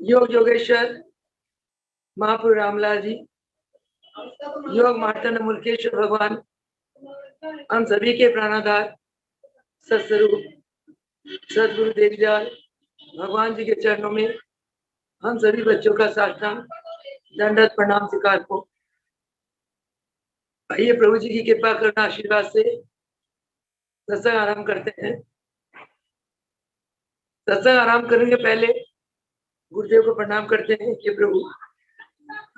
योग योगेश्वर महाप्रभु रामलाल जी, योग मार्तंड मुल्केश्वर भगवान, हम सभी के प्राणाधार सत्स्वरूप सदगुरु देवदयाल भगवान जी के चरणों में हम सभी बच्चों का साष्टांग दंडवत प्रणाम स्वीकार को। आइए प्रभु जी की कृपा करना आशीर्वाद से सत्संग आरंभ करते हैं। सत्संग आरंभ करने के पहले गुरुदेव को प्रणाम करते हैं कि प्रभु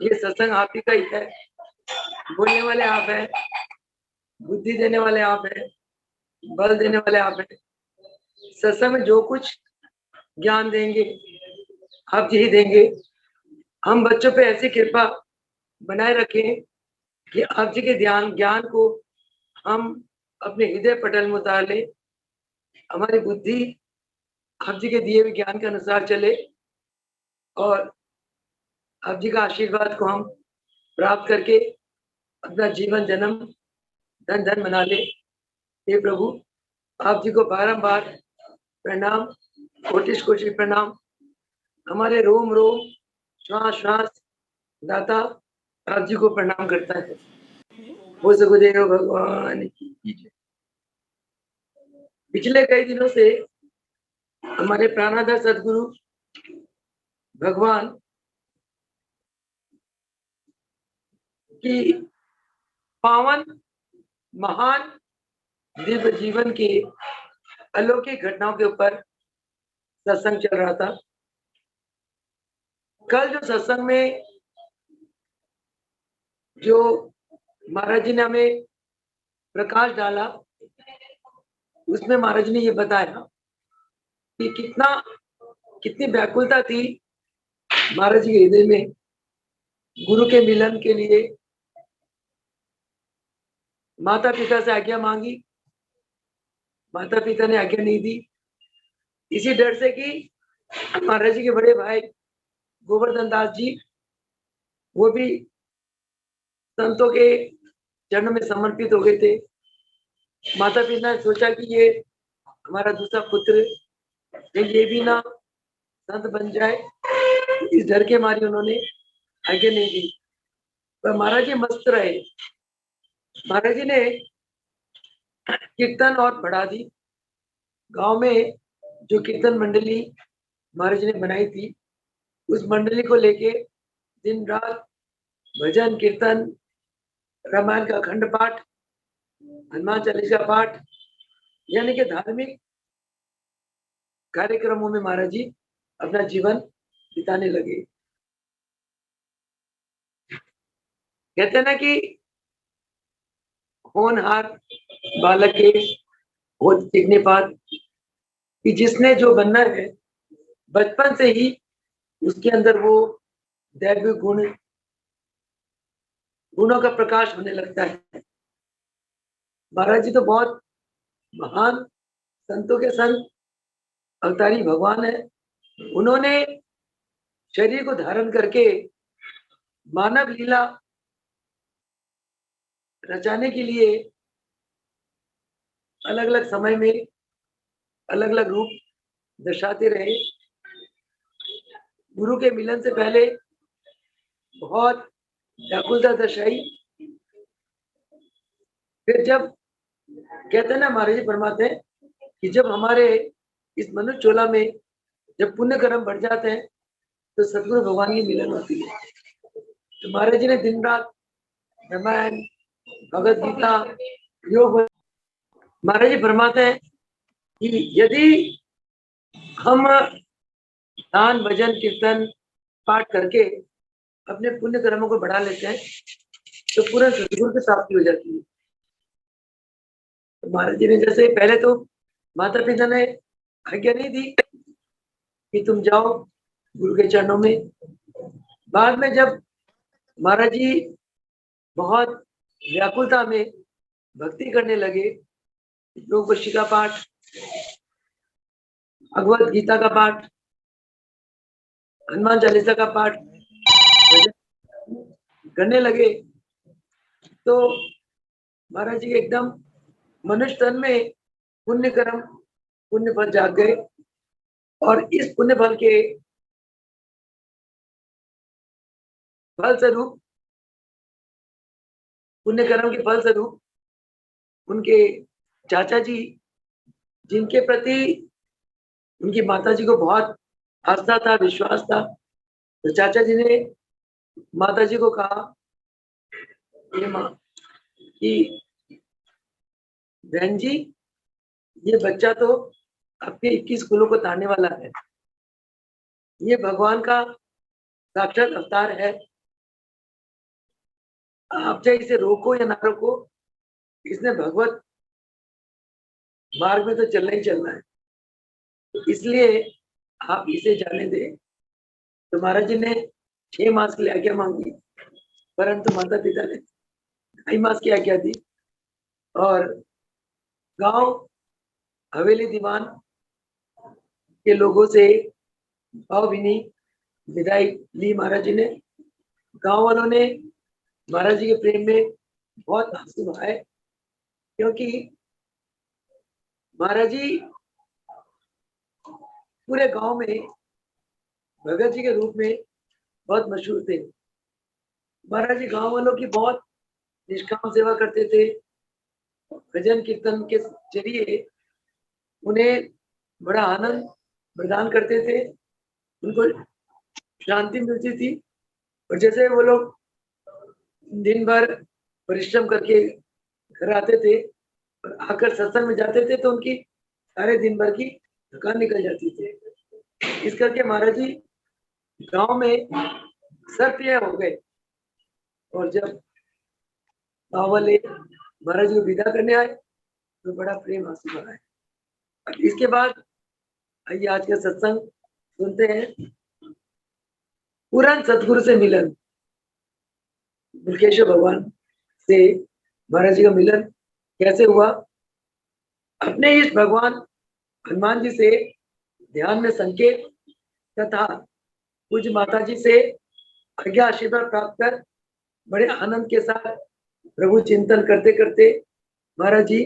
ये सत्संग आप ही का ही है, बोलने वाले आप हैं, बुद्धि देने वाले आप हैं, बल देने वाले आप हैं। सत्संग में जो कुछ ज्ञान देंगे आप जी ही देंगे। हम बच्चों पे ऐसी कृपा बनाए रखें कि आप जी के ज्ञान को हम अपने हृदय पटल में उतार लें, हमारी बुद्धि आप जी के दिए हुए ज्ञान के अनुसार चले और आप जी का आशीर्वाद को हम प्राप्त करके अपना जीवन जन्म धन धन बना ले। हे प्रभु आप जी को बारंबार प्रणाम, कोटिश कोटि प्रणाम। हमारे रोम रोम श्वास श्वास दाता आप जी को प्रणाम करता है। वो सगुदेव भगवान की जय। पिछले कई दिनों से हमारे प्राणाधार सदगुरु भगवान की पावन महान दिव्य जीवन के अलौकिक घटनाओं के ऊपर सत्संग चल रहा था। कल जो सत्संग में जो महाराज जी ने हमें प्रकाश डाला, उसमें महाराज जी ने ये बताया कि कितनी व्याकुलता थी महाराज जी के हृदय में गुरु के मिलन के लिए। माता पिता से आज्ञा मांगी, माता पिता ने आज्ञा नहीं दी, इसी डर से कि महाराज जी के बड़े भाई गोवर्धन दास जी वो भी संतों के चरणों में समर्पित हो गए थे। माता पिता ने सोचा कि ये हमारा दूसरा पुत्र ये भी ना संत बन जाए, इस डर के मारे उन्होंने आज्ञा नहीं दी। पर महाराज जी मस्त रहे। महाराज जी ने कीर्तन और बढ़ा दी। गांव में जो कीर्तन मंडली महाराज जी ने बनाई थी, उस मंडली को लेके दिन रात भजन कीर्तन, रामायण का अखंड पाठ, हनुमान चालीसा पाठ, यानी कि धार्मिक कार्यक्रमों में महाराज जी अपना जीवन बिताने लगे। कहते हैं ना कि होनहार बालक के होत सीखने पर कि जिसने जो बनना है बचपन से ही उसके अंदर वो दैविक गुणों का प्रकाश होने लगता है। महाराज जी तो बहुत महान संतों के संत अवतारी भगवान है। उन्होंने शरीर को धारण करके मानव लीला रचाने के लिए अलग अलग समय में अलग अलग रूप दर्शाते रहे। गुरु के मिलन से पहले बहुत व्याकुलता दर्शाई। फिर जब कहते हैं ना महाराज जी फरमाते हैं कि जब हमारे इस मनुष्य चोला में जब पुण्य कर्म बढ़ जाते हैं तो सतगुरु भगवान की मिलन होती है। तो महाराज जी ने दिन रात रामायण, भगवत गीता, योग, महाराज जी फरमाते हैं कि यदि हम दान भजन कीर्तन पाठ करके अपने पुण्य कर्मों को बढ़ा लेते हैं तो पूरा सदगुरु की प्राप्ति हो जाती है। तो महाराज जी ने जैसे पहले तो माता पिता ने आज्ञा नहीं दी कि तुम जाओ गुरु के चरणों में। बाद में जब महाराज जी बहुत व्याकुलता में भक्ति करने लगे, योग वशी का पाठ, भगवत गीता का पाठ, हनुमान चालीसा का पाठ करने लगे तो महाराज जी एकदम मनुष्य तन में पुण्य कर्म पुण्य फल जाग गए। और इस पुण्य फल के फल स्वरूप, पुण्य कर्म के फल स्वरूप उनके चाचा जी, जिनके प्रति उनकी माता जी को बहुत आस्था था, विश्वास था, तो चाचा जी ने माता जी को कहा ये माँ कि बहन जी, ये बच्चा तो आपके 21 कुलों को तारने वाला है, ये भगवान का साक्षात अवतार है, आप चाहे इसे रोको या ना रोको, इसने भगवत मार्ग में तो चलना ही चलना है, इसलिए आप इसे जाने दें। तो महाराज जी ने 6 मास के लिए आज्ञा मांगी, परंतु माता पिता ने 2.5 मास की आज्ञा दी और गांव हवेली दीवान के लोगों से भावभीनी विदाई ली महाराज जी ने। गांव वालों ने महाराज जी के प्रेम में बहुत आंसू बहाए, क्योंकि महाराज जी पूरे गांव में भगत जी के रूप में बहुत मशहूर थे। महाराज जी गांव वालों की बहुत निष्काम सेवा करते थे, भजन कीर्तन के जरिए उन्हें बड़ा आनंद प्रदान करते थे, उनको शांति मिलती थी। और जैसे वो लोग दिन भर परिश्रम करके घर आते थे और आकर सत्संग में जाते थे, तो उनकी सारे दिन भर की थकान निकल जाती थी। इस करके महाराज जी गांव में सर्वप्रिय हो गए। और जब गांव वाले महाराज जी को विदा करने आए तो बड़ा प्रेम आंसू बहाए। इसके बाद आइए आज का सत्संग सुनते हैं। पूरन सतगुरु से मिलन, मुल्केश्वर भगवान से महाराज जी का मिलन कैसे हुआ। अपने इस भगवान हनुमान जी से ध्यान में संकेत तथा पूज्य माता जी से आज्ञा आशीर्वाद प्राप्त कर बड़े आनंद के साथ प्रभु चिंतन करते करते महाराज जी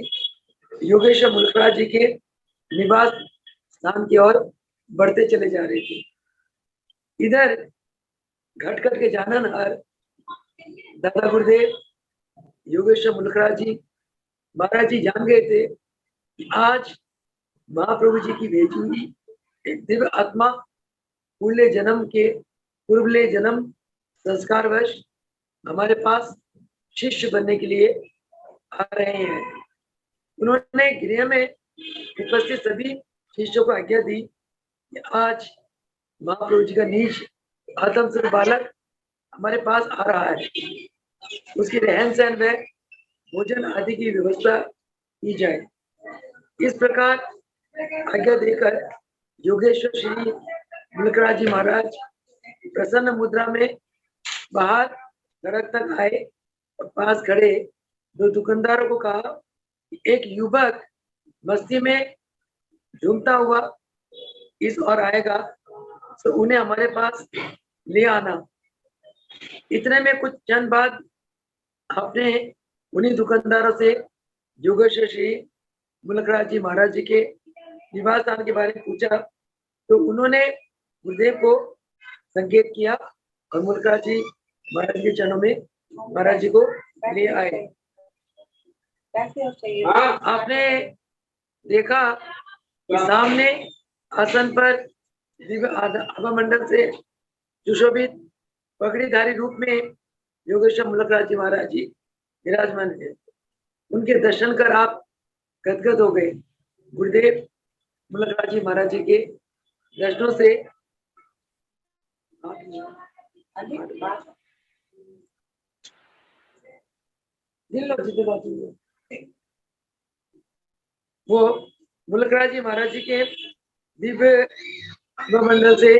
योगेश्वर मुल्कराज जी के निवास स्थान की ओर बढ़ते चले जा रहे थे। इधर घटकट के जानन हर दादा गुरुदेव योगेश्वर मुल्कराज जी महाराज जी जान गए थे कि आज महाप्रभु जी की भेजी हुई एक दिव्य आत्मा पूर्वले जन्म संस्कारवश हमारे पास शिष्य बनने के लिए आ रहे हैं। उन्होंने गृह में उपस्थित सभी शिष्यों को आज्ञा दी कि आज महाप्रभु जी का नीच आत्म स्वरूप बालक हमारे पास आ रहा है, उसकी रहन सहन व भोजन आदि की व्यवस्था की जाए। इस प्रकार आज्ञा देकर योगेश्वर श्री मुल्कराज जी महाराज प्रसन्न मुद्रा में बाहर सड़क तक आए और पास खड़े 2 दुकानदारों को कहा कि एक युवक मस्ती में झूमता हुआ इस ओर आएगा, तो उन्हें हमारे पास ले आना। इतने में कुछ क्षण बाद आपने उन्हीं दुकानदारों से योगेश्वर श्री मुल्कराज जी महाराज जी के निवास स्थान के बारे में पूछा, तो उन्होंने गुरुदेव को संकेत किया और मुल्कराज जी महाराज के चरणों में महाराज जी को ले आए। आपने देखा कि सामने आसन पर दिव्य आभा मंडल से सुशोभित पगड़ीधारी रूप में योगेश्वर मुल्कराज जी महाराज जी विराजमान है। उनके दर्शन कर आप गदगद हो गए। गुरुदेव मुल्कराज जी महाराज जी के दर्शनों से वो मुल्कराज जी महाराज जी के दिव्य मंडल से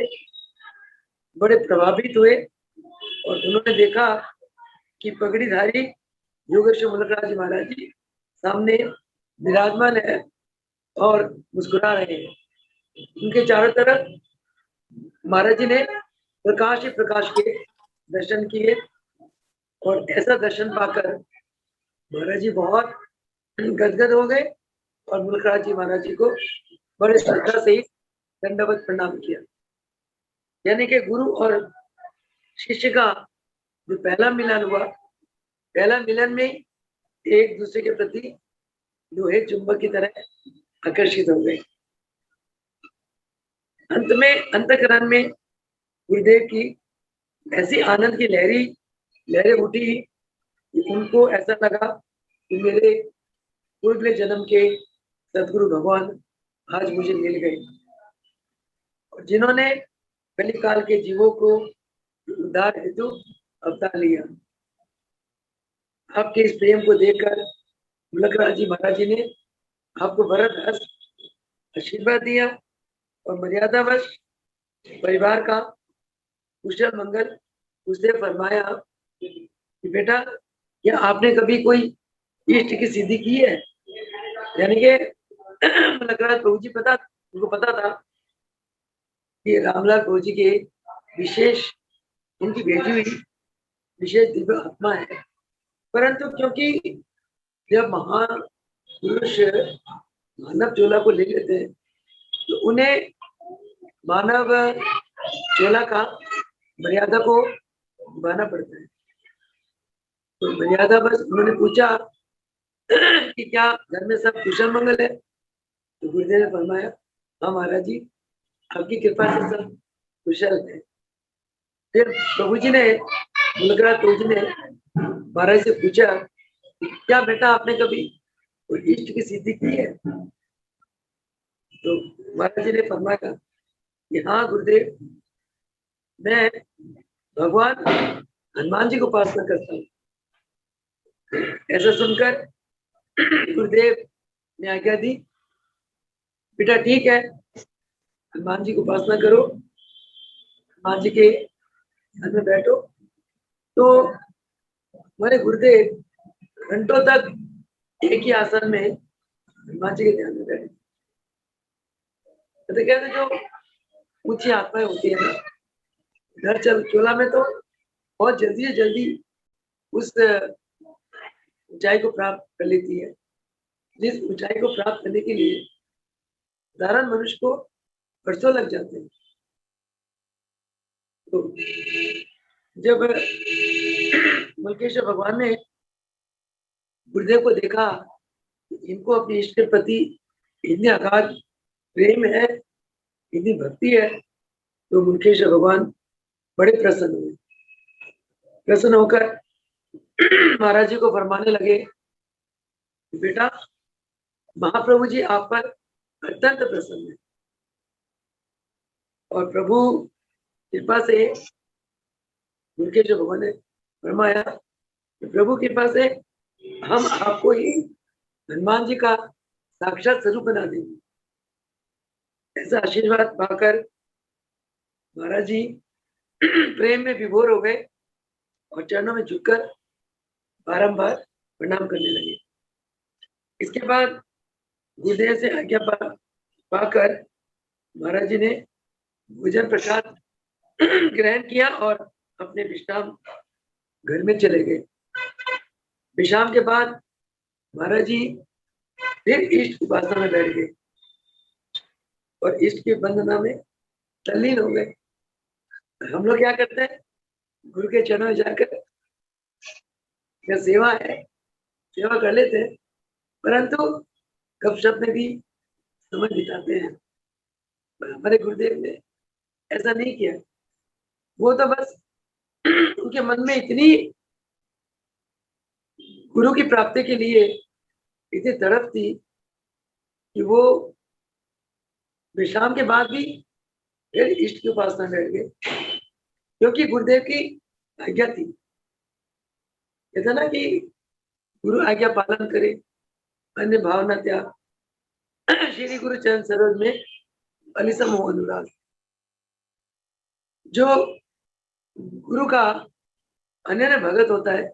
बड़े प्रभावित हुए और उन्होंने देखा कि पगड़ीधारी योगेश्वर मुल्कराज जी महाराज जी सामने विराजमान है और मुस्कुरा रहे हैं। उनके चारों तरफ महाराज जी ने प्रकाश ही प्रकाश के दर्शन किए और ऐसा दर्शन पाकर महाराज जी बहुत गदगद हो गए और मुल्कराज जी महाराज जी को बड़े श्रद्धा से ही दंडवत प्रणाम किया। यानी कि गुरु और शिष्य का जो पहला मिलन हुआ, पहला मिलन में एक दूसरे के प्रति लोहे चुंबक की तरह आकर्षित हो गए। अंत में अंतःकरण में गुरुदेव की ऐसी आनंद की लहरें उठी कि उनको ऐसा लगा कि मेरे पूर्व जन्म के सदगुरु भगवान आज मुझे मिल गए, और जिन्होंने कलिकाल के जीवों को उद्धार हेतु अवतार लिया। आपके इस प्रेम को देखकर मुलकराज जी महाराज जी ने आपको वरद हस्त आशीर्वाद दिया और मर्यादावश परिवार का कुशल मंगल उससे फरमाया कि बेटा, क्या आपने कभी कोई इष्ट की सिद्धि की है? यानी कि मुलकराज प्रभु जी उनको पता था कि रामलाल प्रभु जी के विशेष, उनकी भेजी हुई विशेष दिव्य आत्मा है, परंतु क्योंकि जब महापुरुष मानव चोला को ले लेते हैं तो उन्हें मानव चोला का मर्यादा को निभाना पड़ता है। तो मर्यादा बस उन्होंने पूछा कि क्या घर में सब कुशल मंगल है? तो गुरुदेव ने फरमाया, हाँ महाराज जी, आपकी कृपा से सब कुशल है। फिर प्रभु जी ने, मुलकराज प्रभु जी ने महाराज से पूछा, क्या बेटा आपने कभी कोई इष्ट की सिद्धि की है? तो महाराज जी ने फरमाया कि हाँ गुरुदेव, मैं भगवान हनुमान जी को उपासना करता हूँ। ऐसा सुनकर गुरुदेव ने आज्ञा दी, बेटा ठीक है, हनुमान जी को उपासना करो, हनुमान जी के घर में बैठो। तो हमारे गुरुदेव घंटों तक एक ही आसन में हनुमान जी के ध्यान में बैठे। तो कहते जो ऊंची आत्माएं होती है ना, घर चोला में तो बहुत जल्दी से जल्दी उस ऊंचाई को प्राप्त कर लेती है, जिस ऊंचाई को प्राप्त करने के लिए साधारण मनुष्य को वर्षों लग जाते हैं। तो जब मुल्केश्वर भगवान ने गुरुदेव को देखा, इनको अपने इष्ट के प्रति इतने अगाध प्रेम है, इतनी भक्ति है, तो मुल्केश्वर भगवान बड़े प्रसन्न हुए। प्रसन्न होकर महाराज जी को फरमाने लगे, बेटा, महाप्रभु जी आप पर अत्यंत प्रसन्न है, और प्रभु कृपा से मुल्केश्वर भगवान ने फरमाया कि प्रभु कृपा से हम आपको ही हनुमान जी का साक्षात स्वरूप बना देंगे। ऐसा आशीर्वाद पाकर महाराज जी प्रेम में विभोर हो गए और चरणों में झुककर बारंबार प्रणाम करने लगे। इसके बाद गुरुदेव से आज्ञा पाकर महाराज जी ने भोजन प्रसाद ग्रहण किया और अपने विश्राम घर में चले गए। विश्राम के बाद महाराज जी फिर इष्ट उपासना में बैठ गए और इष्ट की वंदना में तल्लीन हो गए। हम लोग क्या करते हैं, गुरु के चरणों में जाकर या सेवा है, सेवा कर लेते हैं, परंतु गपशप में भी समय बिताते हैं। हमारे गुरुदेव ने ऐसा नहीं किया। वो तो बस उनके मन में इतनी गुरु की प्राप्ति के लिए इतनी तड़प थी कि वो विश्राम के बाद भी फिर इष्ट की उपासना बैठ गए, क्योंकि गुरुदेव की आज्ञा थी। कहता ना कि गुरु आज्ञा पालन करे, अन्य भावना त्याग, श्री गुरु चरण सरोज में अलिसम हो अनुराग। जो गुरु का अन्य भगत होता है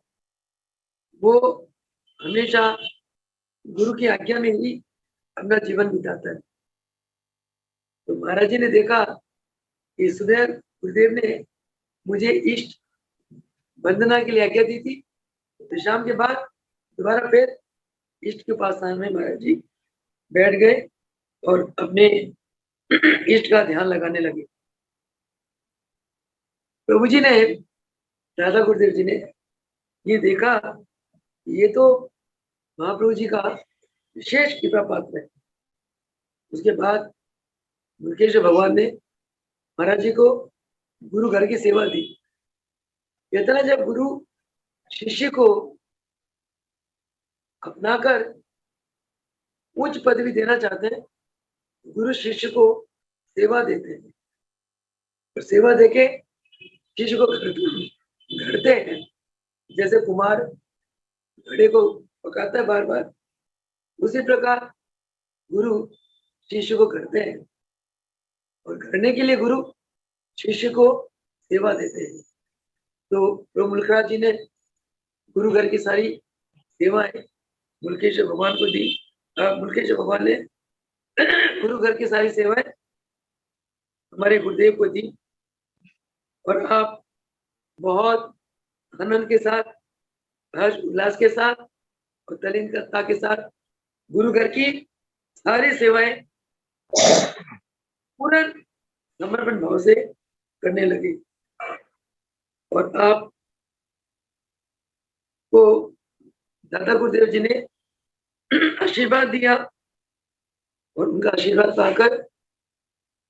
वो हमेशा गुरु की आज्ञा में ही अपना जीवन बिताता है। तो महाराज जी ने देखा कि सुबह गुरुदेव ने मुझे इष्ट वंदना के लिए आज्ञा दी थी, तो शाम के बाद दोबारा फिर इष्ट के पास में महाराज जी बैठ गए और अपने इष्ट का ध्यान लगाने लगे। प्रभु जी ने दादा गुरुदेव जी ने ये देखा, ये तो महाप्रभु जी का विशेष कृपा पात्र है। उसके बाद मुल्केश्वर भगवान ने महाराज जी को गुरु घर की सेवा दी। कहते ना, जब गुरु शिष्य को अपनाकर उच्च पदवी देना चाहते हैं, गुरु शिष्य को सेवा देते हैं, और सेवा देके शिष्य को घड़ते हैं। जैसे कुमार घड़े को पकाता है बार बार, उसी प्रकार गुरु शिष्य को घड़ते हैं, और घड़ने के लिए गुरु शिष्य को सेवा देते हैं। तो प्रभु मुल्कराज जी ने गुरु घर की सारी सेवाएं मुल्केश्वर भगवान को दी। मुल्केश्वर भगवान ने गुरु घर की सारी सेवाएं हमारे गुरुदेव को दी, और आप बहुत आनंद के साथ, हर्ष उल्लास के साथ और तल्लीनता के साथ गुरु घर की सारी सेवाएं पूर्ण समर्पण भाव से करने लगे। और आप को दादा गुरुदेव जी ने आशीर्वाद दिया, और उनका आशीर्वाद पाकर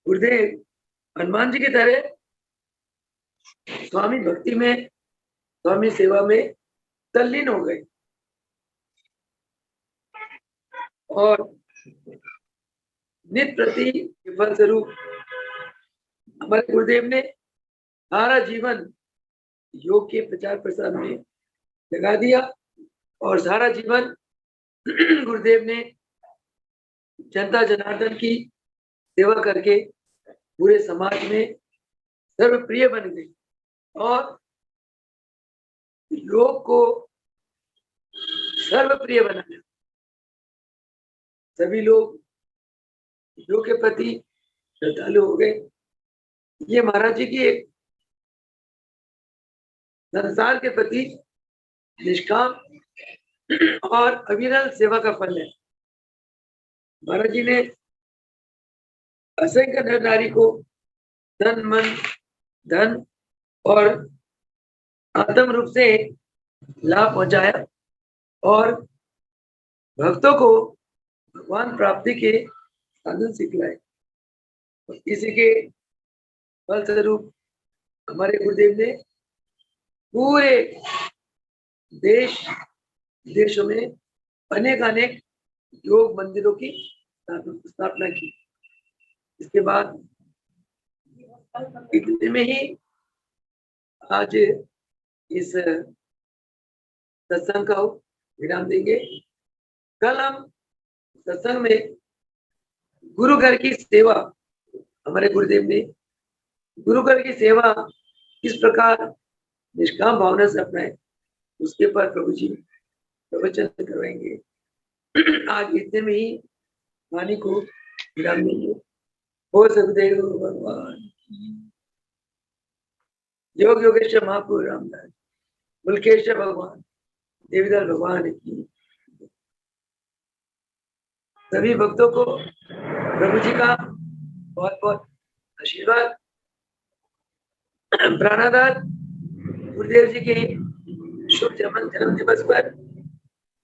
गुरुदेव हनुमान जी की तरह स्वामी भक्ति में, स्वामी सेवा में तल्लीन हो गए। और नित्य प्रति के फलस्वरूप हमारे गुरुदेव ने सारा जीवन योग के प्रचार प्रसार में लगा दिया, और सारा जीवन गुरुदेव ने जनता जनार्दन की सेवा करके पूरे समाज में सर्वप्रिय बन गई, और योग को सर्वप्रिय बनाया। सभी लोग योग के प्रति श्रद्धालु हो गए। ये महाराज जी की एक संसार के प्रति निष्काम और अविरल सेवा का फल है। महाराज जी ने असंख्य नर नारी को तन मन धन और आत्म रूप से लाभ पहुंचाया, और भक्तों को भगवान प्राप्ति के साधन सिखलाए। इसी के फलस्वरूप हमारे गुरुदेव ने पूरे देशों में अनेक योग मंदिरों की स्थापना की। इसके बाद इतने में ही आज इस सत्संग का विराम देंगे। कल हम सत्संग में गुरु घर की सेवा, हमारे गुरुदेव ने गुरु घर की सेवा किस प्रकार निष्काम भावना से अपनाए, उसके पर प्रभु जी प्रवचन करवाएंगे। आज इतने में ही वाणी को विराम देंगे। हो सदगुरुदेव भगवान, योग योगेश्वर महाप्रभु रामदास, मुल्केश्वर भगवान, देवीदास भगवान की। सभी भक्तों को प्रभु जी का बहुत बहुत आशीर्वाद। प्राणादार गुरुदेव जी के शुभ जन्म दिवस पर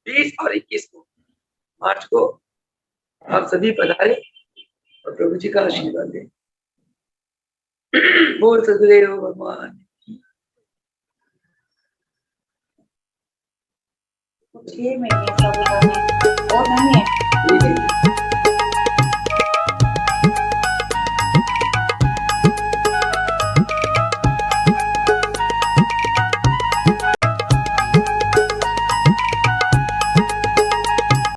20 और 21 मार्च को आप सभी पधारे और प्रभु जी का आशीर्वाद दें। बोल सदगुरुदेव भगवान। 6 महीने और नहीं है।